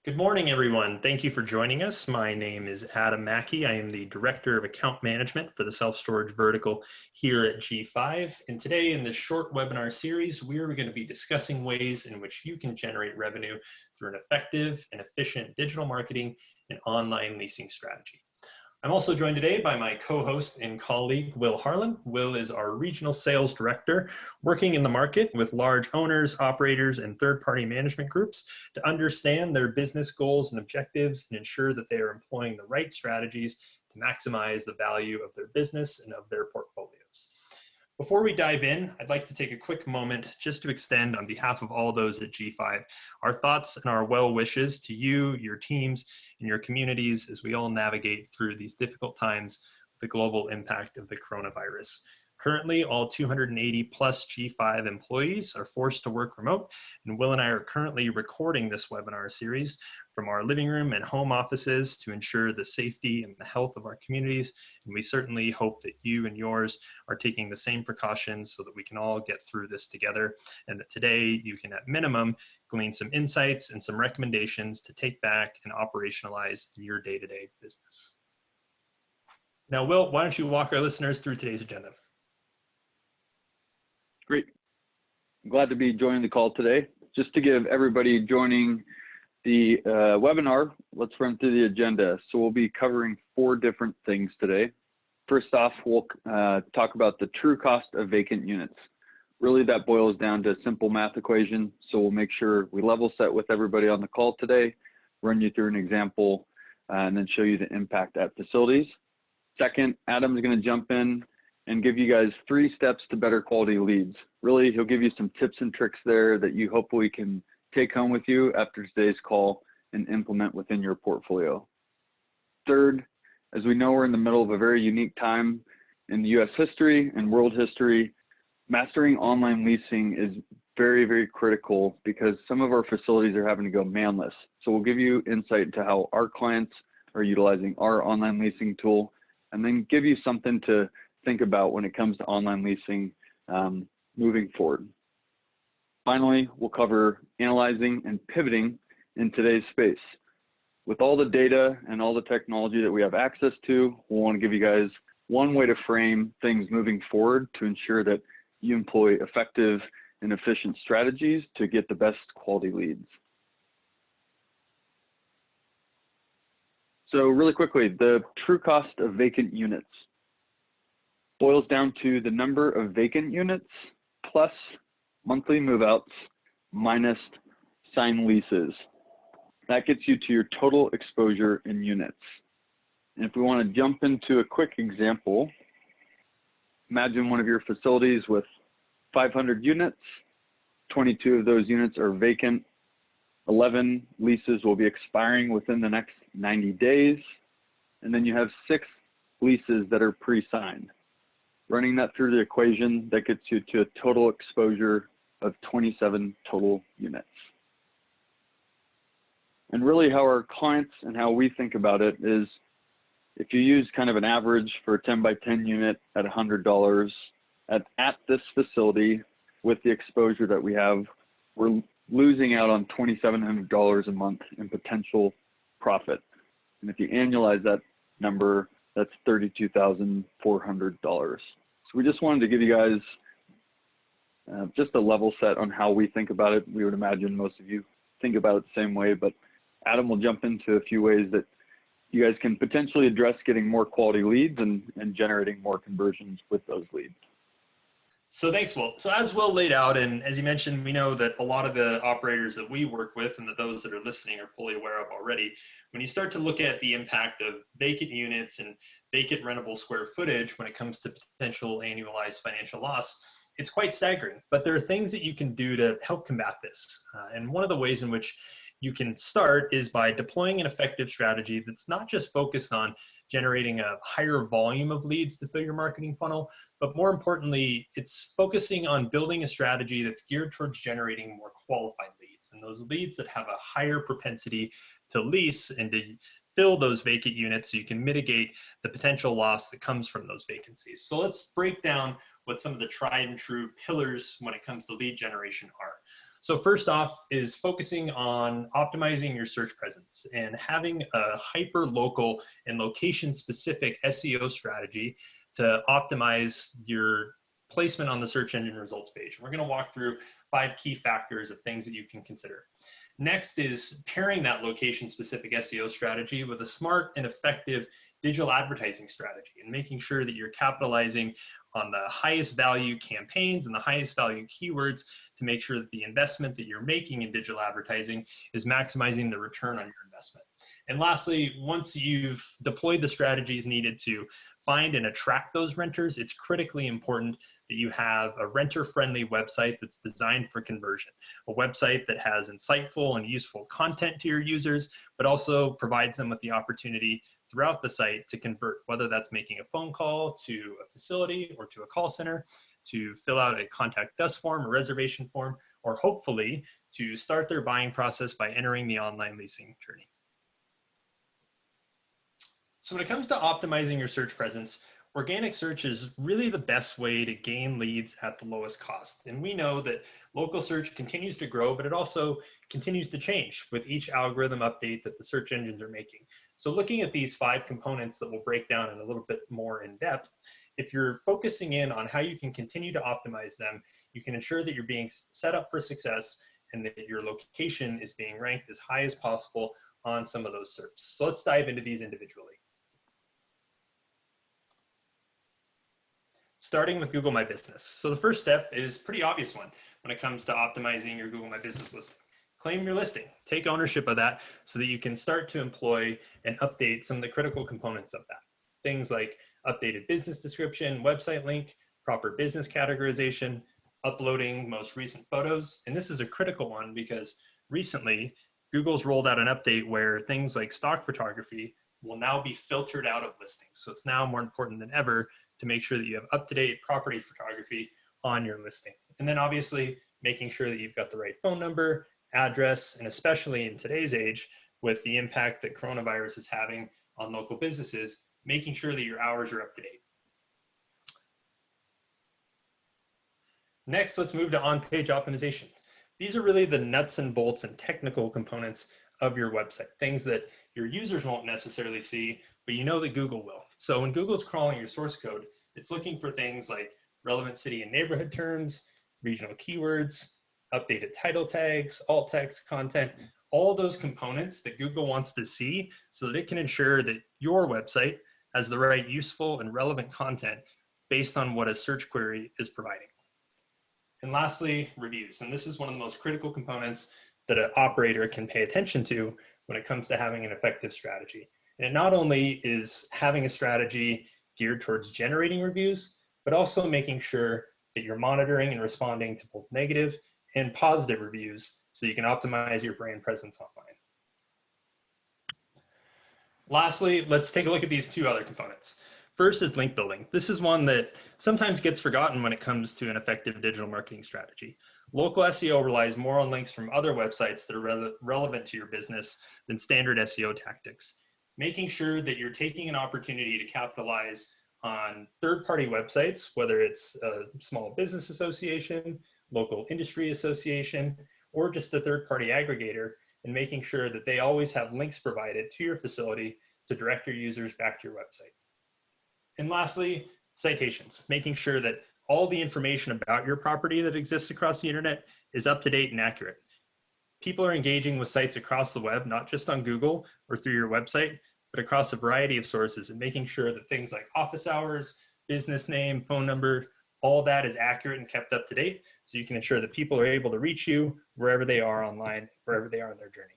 Good morning, everyone. Thank you for joining us. My name is Adam Mackey. I am the Director of Account Management for the self-storage vertical here at G5. And today in this short webinar series, we're going to be discussing ways in which you can generate revenue through an effective and efficient digital marketing and online leasing strategy. I'm also joined today by my co-host and colleague, Will Harlan. Will is our Regional Sales Director, working in the market with large owners, operators, and third-party management groups to understand their business goals and objectives and ensure that they are employing the right strategies to maximize the value of their business and of their portfolios. Before we dive in, I'd like to take a quick moment just to extend on behalf of all those at G5 our thoughts and our well wishes to you, your teams, and your communities as we all navigate through these difficult times with the global impact of the coronavirus. Currently, all 280 plus G5 employees are forced to work remote, and Will and I are currently recording this webinar series from our living room and home offices to ensure the safety and the health of our communities. And we certainly hope that you and yours are taking the same precautions so that we can all get through this together, and that today you can at minimum glean some insights and some recommendations to take back and operationalize in your day-to-day business. Now, Will, why don't you walk our listeners through today's agenda? Great. I'm glad to be joining the call today. Just to give everybody joining the webinar, let's run through the agenda. So we'll be covering 4 different things today. First off, we'll talk about the true cost of vacant units. Really, that boils down to a simple math equation. So we'll make sure we level set with everybody on the call today, run you through an example, and then show you the impact at facilities. Second, Adam's going to jump in and give you guys 3 steps to better quality leads. Really, he'll give you some tips and tricks there that you hopefully can take home with you after today's call and implement within your portfolio. Third, as we know, we're in the middle of a very unique time in the US history and world history. Mastering online leasing is very, very critical because some of our facilities are having to go manless. So we'll give you insight into how our clients are utilizing our online leasing tool, and then give you something to think about when it comes to online leasing moving forward. Finally, we'll cover analyzing and pivoting in today's space. With all the data and all the technology that we have access to, we'll want to give you guys one way to frame things moving forward to ensure that you employ effective and efficient strategies to get the best quality leads. So really quickly, the true cost of vacant units boils down to the number of vacant units plus monthly move-outs minus signed leases. That gets you to your total exposure in units. And if we want to jump into a quick example, imagine one of your facilities with 500 units, 22 of those units are vacant, 11 leases will be expiring within the next 90 days, and then you have 6 leases that are pre-signed. Running that through the equation, that gets you to a total exposure of 27 total units. And really how our clients and how we think about it is, if you use kind of an average for a 10 by 10 unit at $100 at this facility with the exposure that we have, we're losing out on $2,700 a month in potential profit. And if you annualize that number, that's $32,400. So we just wanted to give you guys just a level set on how we think about it. We would imagine most of you think about it the same way, but Adam will jump into a few ways that you guys can potentially address getting more quality leads and generating more conversions with those leads. So thanks, Will. So as Will laid out, and as you mentioned, we know that a lot of the operators that we work with and that those that are listening are fully aware of already. When you start to look at the impact of vacant units and vacant rentable square footage when it comes to potential annualized financial loss, it's quite staggering. But there are things that you can do to help combat this. And one of the ways in which you can start is by deploying an effective strategy that's not just focused on generating a higher volume of leads to fill your marketing funnel, but more importantly, it's focusing on building a strategy that's geared towards generating more qualified leads, and those leads that have a higher propensity to lease and to fill those vacant units so you can mitigate the potential loss that comes from those vacancies. So let's break down what some of the tried and true pillars when it comes to lead generation are. So first off is focusing on optimizing your search presence and having a hyper local and location specific SEO strategy to optimize your placement on the search engine results page. We're going to walk through 5 key factors of things that you can consider. Next is pairing that location specific SEO strategy with a smart and effective digital advertising strategy and making sure that you're capitalizing on the highest value campaigns and the highest value keywords to make sure that the investment that you're making in digital advertising is maximizing the return on your investment. And lastly, once you've deployed the strategies needed to find and attract those renters, it's critically important that you have a renter-friendly website that's designed for conversion, a website that has insightful and useful content to your users, but also provides them with the opportunity throughout the site to convert, whether that's making a phone call to a facility or to a call center, to fill out a contact us form, a reservation form, or hopefully to start their buying process by entering the online leasing journey. So when it comes to optimizing your search presence, organic search is really the best way to gain leads at the lowest cost. And we know that local search continues to grow, but it also continues to change with each algorithm update that the search engines are making. So looking at these 5 components that we'll break down in a little bit more in depth, if you're focusing in on how you can continue to optimize them, you can ensure that you're being set up for success and that your location is being ranked as high as possible on some of those SERPs. So let's dive into these individually. Starting with Google My Business. So the first step is a pretty obvious one when it comes to optimizing your Google My Business listing. Claim your listing, take ownership of that so that you can start to employ and update some of the critical components of that. Things like updated business description, website link, proper business categorization, uploading most recent photos. And this is a critical one because recently Google's rolled out an update where things like stock photography will now be filtered out of listings. So it's now more important than ever to make sure that you have up-to-date property photography on your listing. And then obviously making sure that you've got the right phone number, address, and especially in today's age with the impact that coronavirus is having on local businesses, making sure that your hours are up to date. Next, let's move to on-page optimization. These are really the nuts and bolts and technical components of your website, things that your users won't necessarily see, but you know that Google will. So when Google's crawling your source code, it's looking for things like relevant city and neighborhood terms, regional keywords, updated title tags, alt text content, all those components that Google wants to see so that it can ensure that your website has the right useful and relevant content based on what a search query is providing. And lastly, reviews. And this is one of the most critical components that an operator can pay attention to when it comes to having an effective strategy. And it not only is having a strategy geared towards generating reviews, but also making sure that you're monitoring and responding to both negative and positive reviews so you can optimize your brand presence online. Lastly, let's take a look at these 2 other components. First is link building. This is one that sometimes gets forgotten when it comes to an effective digital marketing strategy. Local SEO relies more on links from other websites that are relevant to your business than standard SEO tactics. Making sure that you're taking an opportunity to capitalize on third-party websites, whether it's a small business association, local industry association, or just a third-party aggregator, and making sure that they always have links provided to your facility to direct your users back to your website. And lastly, citations, making sure that all the information about your property that exists across the internet is up to date and accurate. People are engaging with sites across the web, not just on Google or through your website, but across a variety of sources, and making sure that things like office hours, business name, phone number, all that is accurate and kept up to date so you can ensure that people are able to reach you wherever they are online, wherever they are in their journey.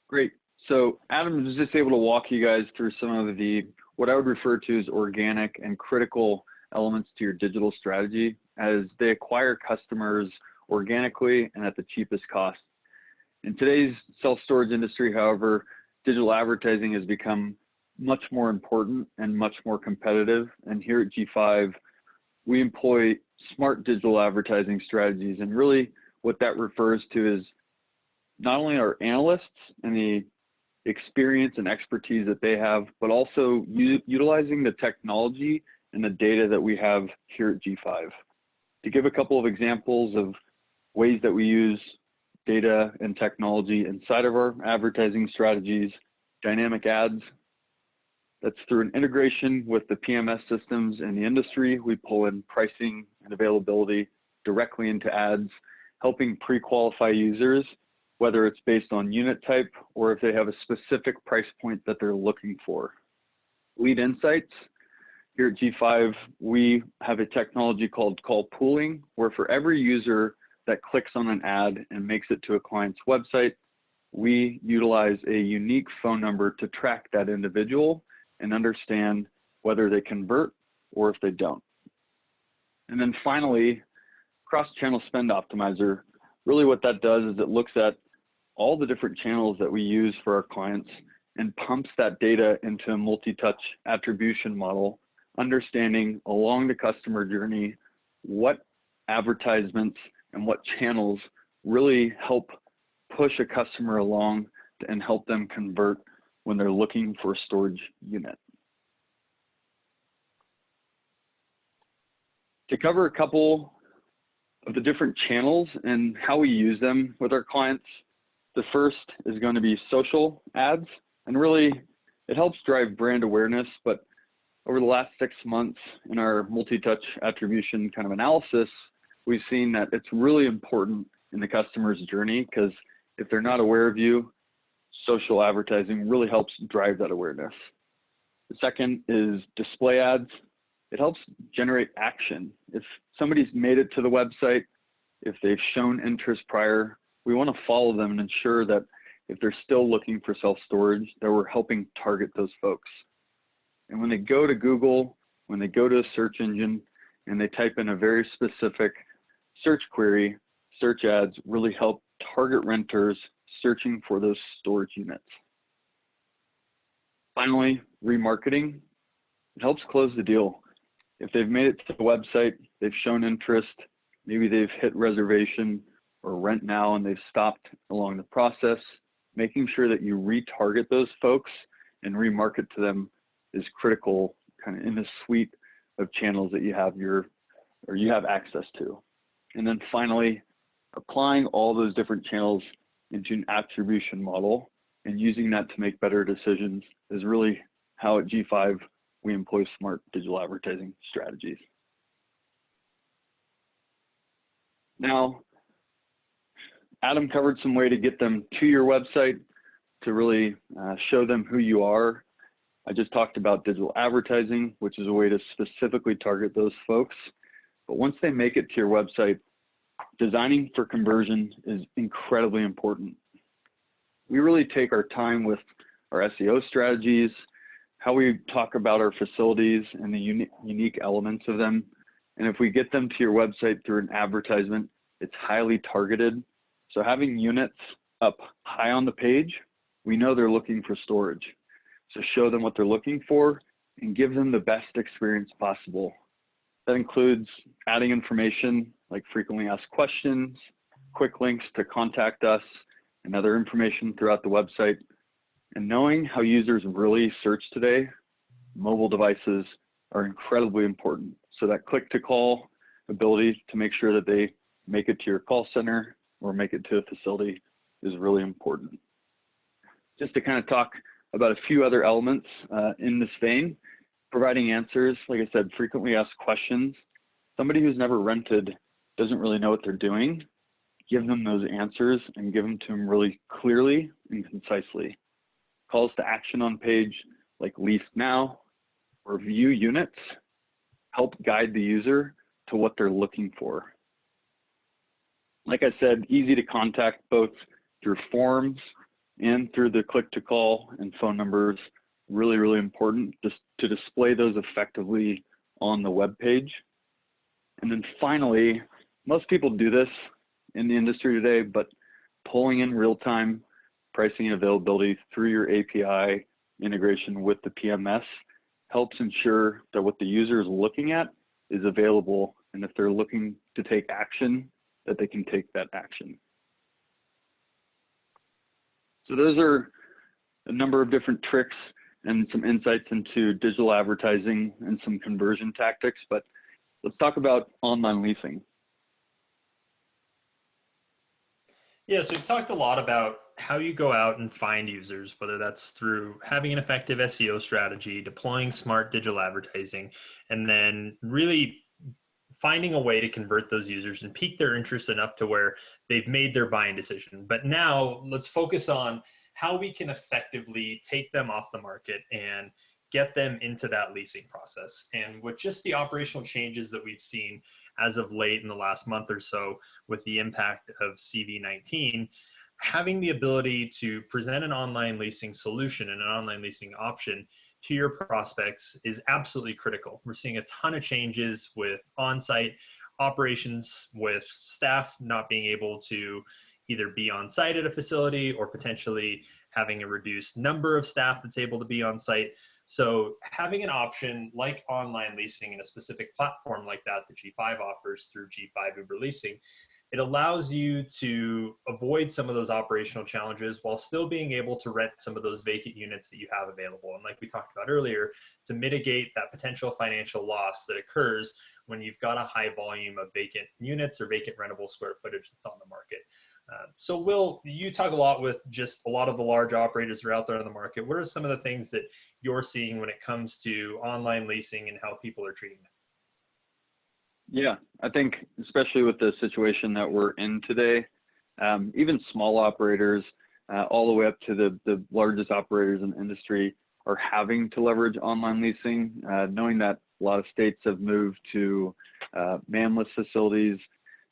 Great. So Adam was just able to walk you guys through some of the, what I would refer to as organic and critical elements to your digital strategy as they acquire customers organically and at the cheapest cost. In today's self-storage industry, however, digital advertising has become much more important and much more competitive. And here at G5, we employ smart digital advertising strategies. And really what that refers to is not only our analysts and the experience and expertise that they have, but also utilizing the technology and the data that we have here at G5. To give a couple of examples of ways that we use data and technology inside of our advertising strategies, dynamic ads. That's through an integration with the PMS systems in the industry. We pull in pricing and availability directly into ads, helping pre-qualify users, whether it's based on unit type or if they have a specific price point that they're looking for. Lead insights. Here at G5, we have a technology called call pooling, where for every user that clicks on an ad and makes it to a client's website, we utilize a unique phone number to track that individual and understand whether they convert or if they don't. And then finally, cross-channel spend optimizer. Really what that does is it looks at all the different channels that we use for our clients and pumps that data into a multi-touch attribution model, understanding along the customer journey what advertisements and what channels really help push a customer along and help them convert when they're looking for a storage unit. To cover a couple of the different channels and how we use them with our clients, the first is going to be social ads, and really it helps drive brand awareness. But over the last 6 months in our multi-touch attribution kind of analysis, we've seen that it's really important in the customer's journey, because if they're not aware of you, social advertising really helps drive that awareness. The second is display ads. It helps generate action. If somebody's made it to the website, if they've shown interest prior, we want to follow them and ensure that if they're still looking for self-storage, that we're helping target those folks. And when they go to Google, when they go to a search engine, and they type in a very specific search query, search ads really help target renters searching for those storage units. Finally, remarketing. It helps close the deal. If they've made it to the website, they've shown interest, maybe they've hit reservation or rent now and they've stopped along the process, making sure that you retarget those folks and remarket to them is critical kind of in the suite of channels that you have access to. And then finally, applying all those different channels into an attribution model and using that to make better decisions is really how at G5 we employ smart digital advertising strategies. Now, Adam covered some way to get them to your website to really show them who you are. I just talked about digital advertising, which is a way to specifically target those folks. But once they make it to your website, designing for conversion is incredibly important. We really take our time with our SEO strategies, how we talk about our facilities and the unique elements of them. And if we get them to your website through an advertisement, it's highly targeted. So having units up high on the page, we know they're looking for storage. So show them what they're looking for and give them the best experience possible. That includes adding information like frequently asked questions, quick links to contact us, and other information throughout the website. And knowing how users really search today, mobile devices are incredibly important. So that click-to-call ability to make sure that they make it to your call center or make it to a facility is really important. Just to kind of talk about a few other elements in this vein, providing answers, like I said, frequently asked questions. Somebody who's never rented doesn't really know what they're doing. Give them those answers and give them to them really clearly and concisely. Calls to action on page like Lease Now or View Units help guide the user to what they're looking for. Like I said, easy to contact both through forms and through the click-to-call and phone numbers. Really, really important just to display those effectively on the web page. And then finally, most people do this in the industry today, but pulling in real-time pricing and availability through your API integration with the PMS helps ensure that what the user is looking at is available, and if they're looking to take action, that they can take that action. So those are a number of different tricks and some insights into digital advertising and some conversion tactics, but let's talk about online leasing. Yeah, so we've talked a lot about how you go out and find users, whether that's through having an effective SEO strategy, deploying smart digital advertising, and then really finding a way to convert those users and pique their interest enough to where they've made their buying decision. But now let's focus on how we can effectively take them off the market and get them into that leasing process. And with just the operational changes that we've seen as of late in the last month or so with the impact of CV-19, having the ability to present an online leasing solution and an online leasing option to your prospects is absolutely critical. We're seeing a ton of changes with on-site operations, with staff not being able to either be on site at a facility or potentially having a reduced number of staff that's able to be on site. So having an option like online leasing in a specific platform like that G5 offers through G5 Uber Leasing, it allows you to avoid some of those operational challenges while still being able to rent some of those vacant units that you have available. And like we talked about earlier, to mitigate that potential financial loss that occurs when you've got a high volume of vacant units or vacant rentable square footage that's on the market. So Will, you talk a lot with just a lot of the large operators that are out there on the market. What are some of the things that you're seeing when it comes to online leasing and how people are treating them? Yeah, I think especially with the situation that we're in today, even small operators, all the way up to the largest operators in the industry are having to leverage online leasing, knowing that a lot of states have moved to manless facilities,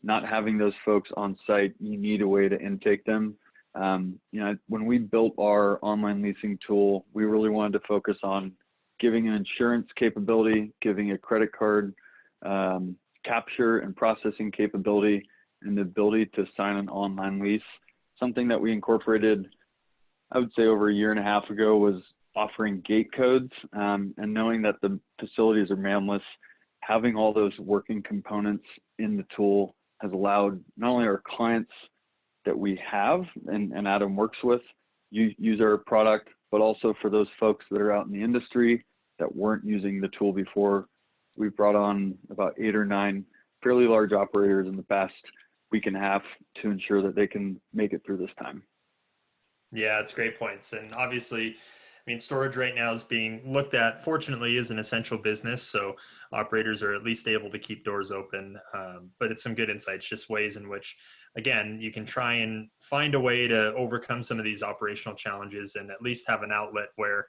not having those folks on site. You need a way to intake them. When we built our online leasing tool, we really wanted to focus on giving an insurance capability, giving a credit card capture and processing capability, and the ability to sign an online lease. Something that we incorporated, I would say over a year and a half ago, was offering gate codes, and knowing that the facilities are manless, having all those working components in the tool has allowed not only our clients that we have and Adam works with use our product, but also for those folks that are out in the industry that weren't using the tool before. We've brought on about 8 or 9 fairly large operators in the past week and a half to ensure that they can make it through this time. Yeah, it's great points. And obviously, I mean, storage right now is being looked at, fortunately, as an essential business. So operators are at least able to keep doors open. But it's some good insights, just ways in which, again, you can try and find a way to overcome some of these operational challenges and at least have an outlet where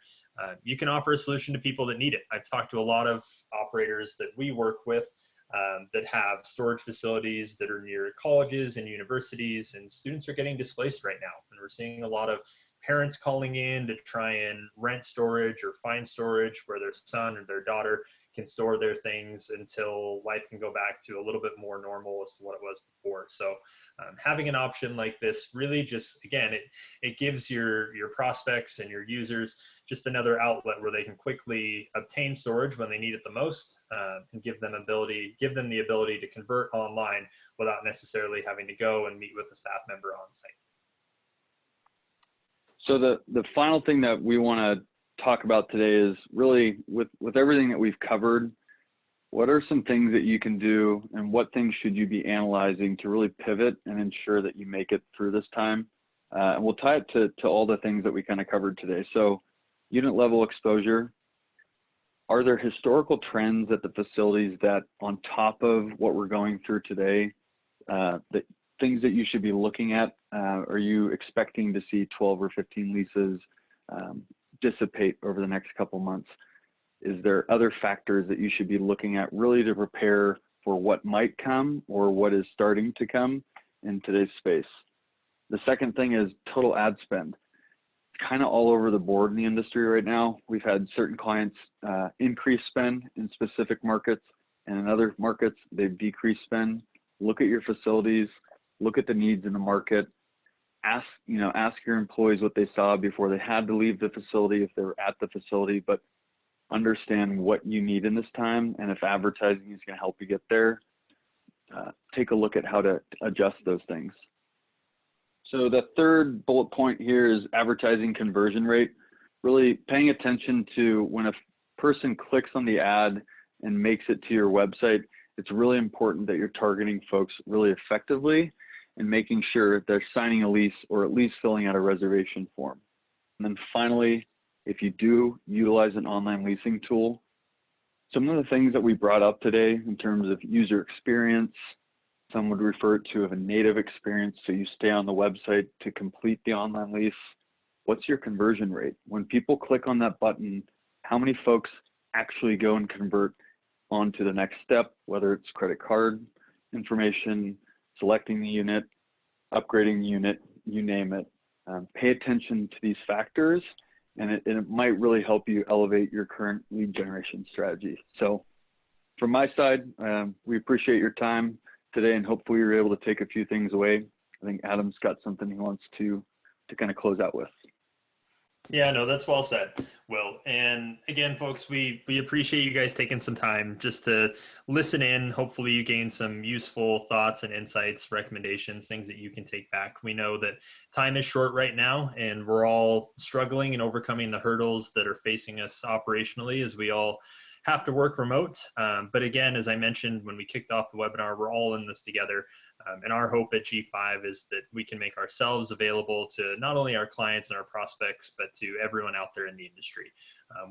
you can offer a solution to people that need it. I've talked to a lot of operators that we work with that have storage facilities that are near colleges and universities, and students are getting displaced right now. And we're seeing a lot of parents calling in to try and rent storage or find storage where their son or their daughter can store their things until life can go back to a little bit more normal as to what it was before. So having an option like this really just, again, it gives your prospects and your users just another outlet where they can quickly obtain storage when they need it the most, and give them the ability to convert online without necessarily having to go and meet with a staff member on site. So the final thing that we want to talk about today is really with everything that we've covered, what are some things that you can do and what things should you be analyzing to really pivot and ensure that you make it through this time? And we'll tie it to all the things that we kind of covered today. So unit level exposure. Are there historical trends at the facilities that on top of what we're going through today, that things that you should be looking at? Are you expecting to see 12 or 15 leases dissipate over the next couple months? Is there other factors that you should be looking at really to prepare for what might come or what is starting to come in today's space? The second thing is total ad spend. It's kind of all over the board in the industry right now. We've had certain clients increase spend in specific markets, and in other markets, they've decreased spend. Look at your facilities, look at the needs in the market. Ask your employees what they saw before they had to leave the facility, if they were at the facility, but understand what you need in this time. And if advertising is going to help you get there, take a look at how to adjust those things. So the third bullet point here is advertising conversion rate. Really paying attention to when a person clicks on the ad and makes it to your website, it's really important that you're targeting folks really effectively and making sure they're signing a lease or at least filling out a reservation form. And then finally, if you do utilize an online leasing tool, some of the things that we brought up today in terms of user experience, some would refer to as a native experience, so you stay on the website to complete the online lease. What's your conversion rate? When people click on that button, how many folks actually go and convert on to the next step, whether it's credit card information, selecting the unit, upgrading the unit, you name it. Pay attention to these factors, and it might really help you elevate your current lead generation strategy. So from my side, we appreciate your time today, and hopefully you're able to take a few things away. I think Adam's got something he wants to kind of close out with. Yeah, no, that's well said, Will. And again, folks, we appreciate you guys taking some time just to listen in. Hopefully you gain some useful thoughts and insights, recommendations, things that you can take back. We know that time is short right now, and we're all struggling and overcoming the hurdles that are facing us operationally as we all have to work remote. But again, as I mentioned when we kicked off the webinar, we're all in this together. And our hope at G5 is that we can make ourselves available to not only our clients and our prospects, but to everyone out there in the industry.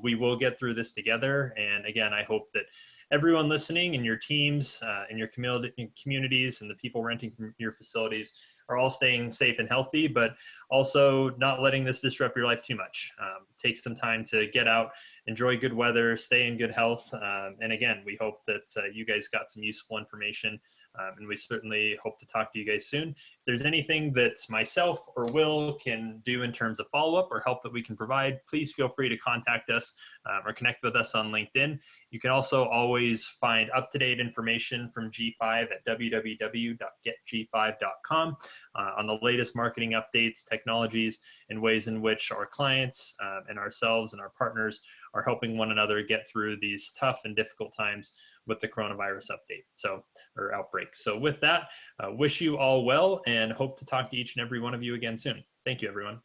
We will get through this together. And again, I hope that everyone listening and your teams and your communities and the people renting from your facilities are all staying safe and healthy, but also not letting this disrupt your life too much. Take some time to get out, enjoy good weather, stay in good health. And again, we hope that you guys got some useful information, and we certainly hope to talk to you guys soon. If there's anything that myself or Will can do in terms of follow-up or help that we can provide, please feel free to contact us or connect with us on LinkedIn. You can also always find up-to-date information from G5 at www.getg5.com on the latest marketing updates, technologies, and ways in which our clients and ourselves and our partners are helping one another get through these tough and difficult times with the coronavirus or outbreak. So with that, wish you all well and hope to talk to each and every one of you again soon. Thank you, everyone.